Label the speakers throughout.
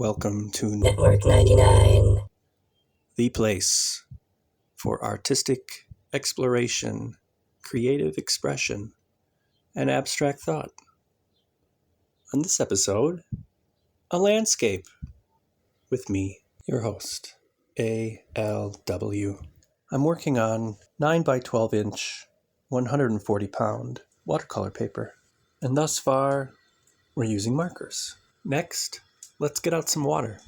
Speaker 1: welcome to
Speaker 2: Network 99,
Speaker 1: the place for artistic exploration, creative expression, and abstract thought. On this episode, a landscape with me, your host, ALW. I'm working on 9 by 12 inch, 140 pound watercolor paper, and thus far, we're using markers. Next, let's get out some water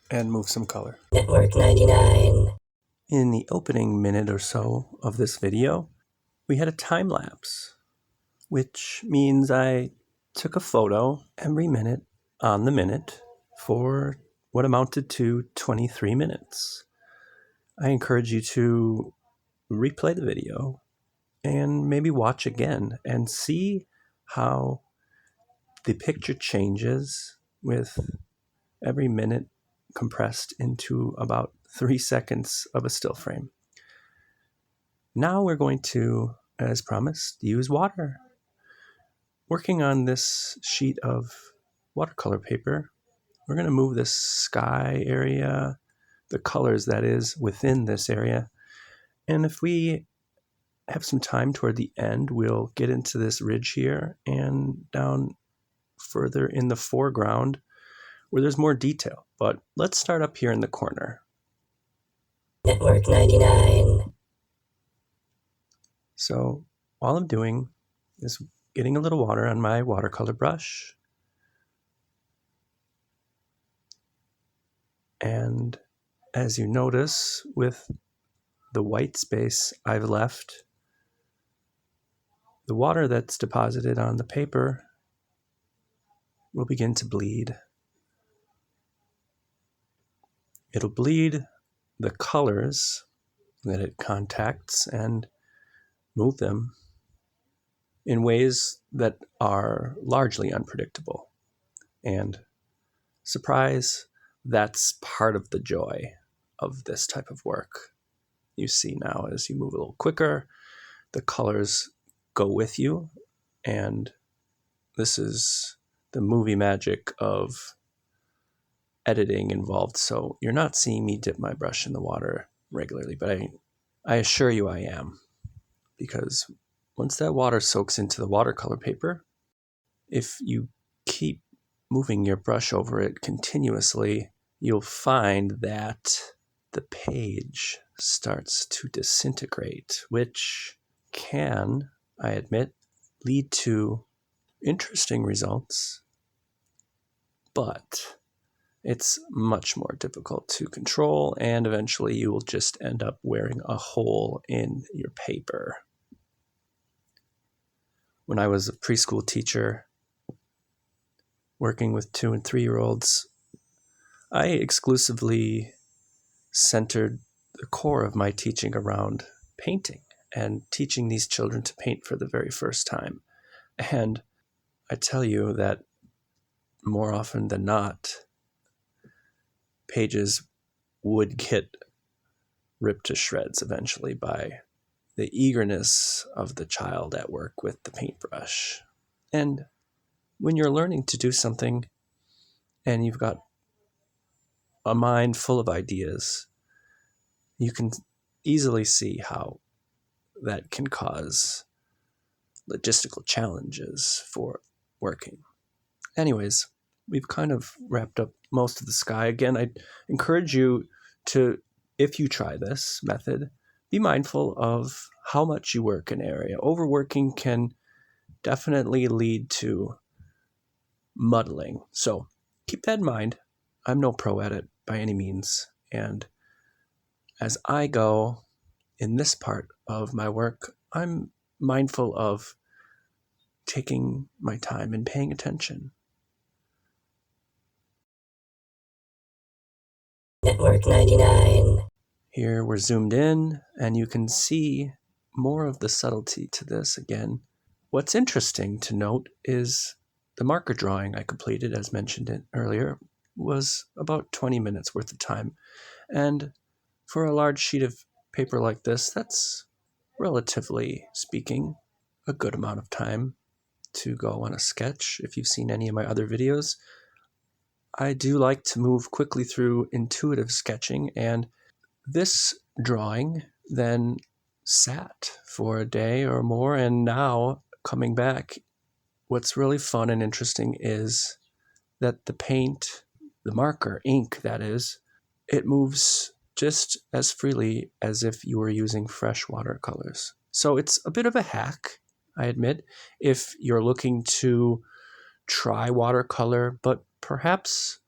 Speaker 1: and move some color.
Speaker 2: Network 99.
Speaker 1: In the opening minute or so of this video, we had a time lapse, which means I took a photo every minute on the minute for what amounted to 23 minutes. I encourage you to replay the video and maybe watch again and see how the picture changes with every minute compressed into about 3 seconds of a still frame. Now we're going to, as promised, use water. Working on this sheet of watercolor paper, we're going to move this sky area, the colors that is within this area. And if we have some time toward the end, we'll get into this ridge here and down further in the foreground where there's more detail. But let's start up here in the corner.
Speaker 2: Network 99.
Speaker 1: So all I'm doing is getting a little water on my watercolor brush. And as you notice, with the white space I've left, the water that's deposited on the paper will begin to bleed. It'll bleed the colors that it contacts and move them in ways that are largely unpredictable. And surprise, that's part of the joy of this type of work. You see now as you move a little quicker, the colors go with you, and this is the movie magic of editing involved. So you're not seeing me dip my brush in the water regularly, but I assure you I am, because once that water soaks into the watercolor paper, if you keep moving your brush over it continuously, you'll find that the page starts to disintegrate, which can, I admit, lead to interesting results, but it's much more difficult to control, and eventually you will just end up wearing a hole in your paper. When I was a preschool teacher working with 2- and 3-year-olds, I exclusively centered the core of my teaching around painting and teaching these children to paint for the very first time. And I tell you that more often than not, pages would get ripped to shreds eventually by the eagerness of the child at work with the paintbrush. And when you're learning to do something and you've got a mind full of ideas, you can easily see how that can cause logistical challenges for working. Anyways, we've kind of wrapped up most of the sky. Again, I encourage you to, if you try this method, be mindful of how much you work an area. Overworking can definitely lead to muddling. So keep that in mind. I'm no pro at it by any means. And as I go in this part of my work, I'm mindful of taking my time and paying attention.
Speaker 2: Network 99.
Speaker 1: Here we're zoomed in, and you can see more of the subtlety to this again. What's interesting to note is the marker drawing I completed, as mentioned earlier, was about 20 minutes worth of time. And for a large sheet of paper like this, that's, relatively speaking, a good amount of time to go on a sketch. If you've seen any of my other videos, I do like to move quickly through intuitive sketching, and this drawing then sat for a day or more, and now coming back, what's really fun and interesting is that the paint, the marker, ink that is, it moves just as freely as if you were using fresh watercolors. So it's a bit of a hack, I admit, if you're looking to try watercolor, but perhaps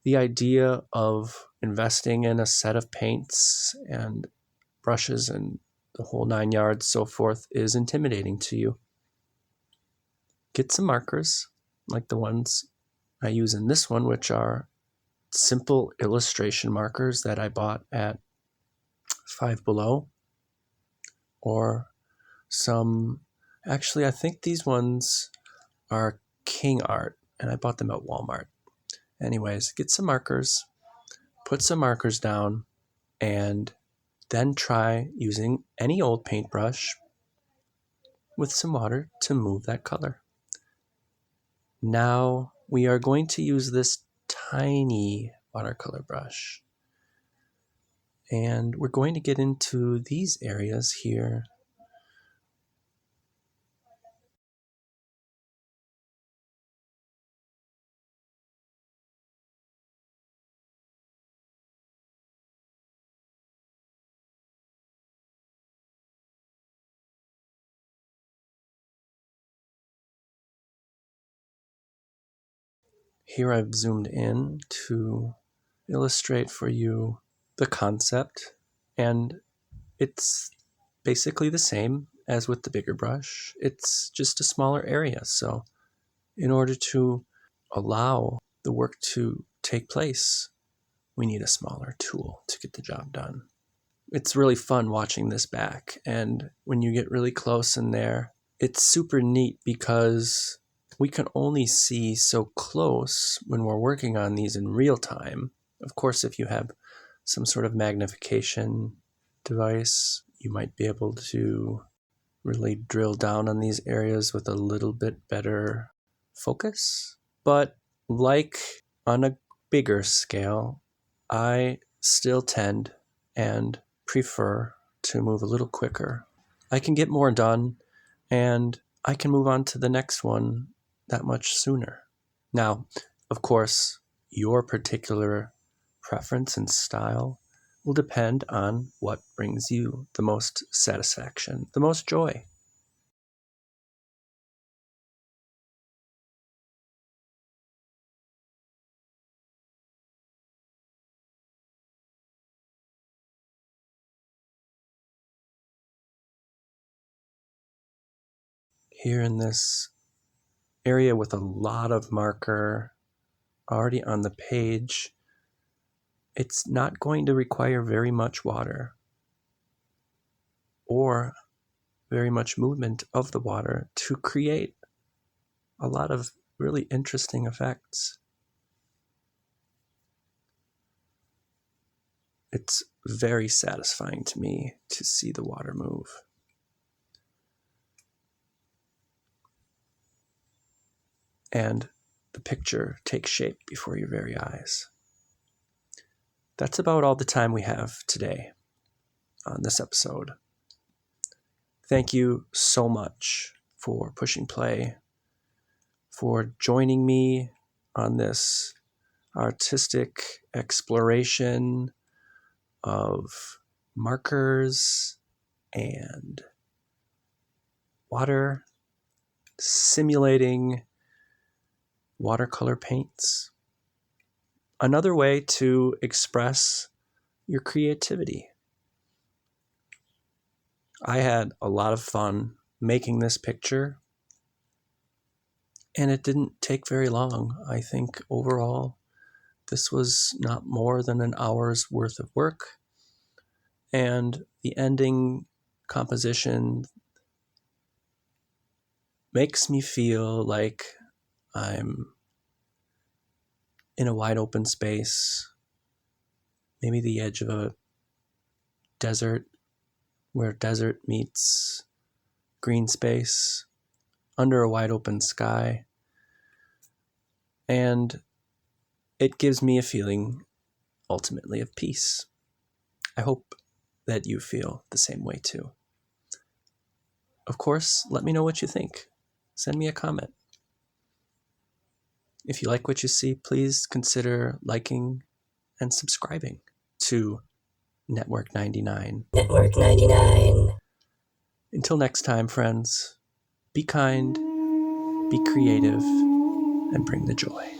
Speaker 1: the idea of investing in a set of paints and brushes and the whole 9 yards, so forth, is intimidating to you. Get some markers like the ones I use in this one, which are simple illustration markers that I bought at Five Below, or some, actually I think these ones are King Art, and I bought them at Walmart. Anyways, get some markers, put some markers down, and then try using any old paintbrush with some water to move that color. Now we are going to use this tiny watercolor brush, and we're going to get into these areas here. Here I've zoomed in to illustrate for you the concept, and it's basically the same as with the bigger brush. It's just a smaller area. So in order to allow the work to take place, we need a smaller tool to get the job done. It's really fun watching this back, and when you get really close in there, it's super neat because we can only see so close when we're working on these in real time. Of course, if you have some sort of magnification device, you might be able to really drill down on these areas with a little bit better focus. But like on a bigger scale, I still tend and prefer to move a little quicker. I can get more done, and I can move on to the next one that much sooner. Now, of course, your particular preference and style will depend on what brings you the most satisfaction, the most joy. Here in this area with a lot of marker already on the page, it's not going to require very much water or very much movement of the water to create a lot of really interesting effects. It's very satisfying to me to see the water move. And the picture takes shape before your very eyes. That's about all the time we have today on this episode. Thank you so much for pushing play, for joining me on this artistic exploration of markers and water, simulating watercolor paints. Another way to express your creativity. I had a lot of fun making this picture, and it didn't take very long. I think overall, this was not more than an hour's worth of work, and the ending composition makes me feel like I'm in a wide open space, maybe the edge of a desert where desert meets green space under a wide open sky. And it gives me a feeling, ultimately, of peace. I hope that you feel the same way too. Of course, let me know what you think. Send me a comment. If you like what you see, please consider liking and subscribing to Network 99.
Speaker 2: Network 99.
Speaker 1: Until next time, friends, be kind, be creative, and bring the joy.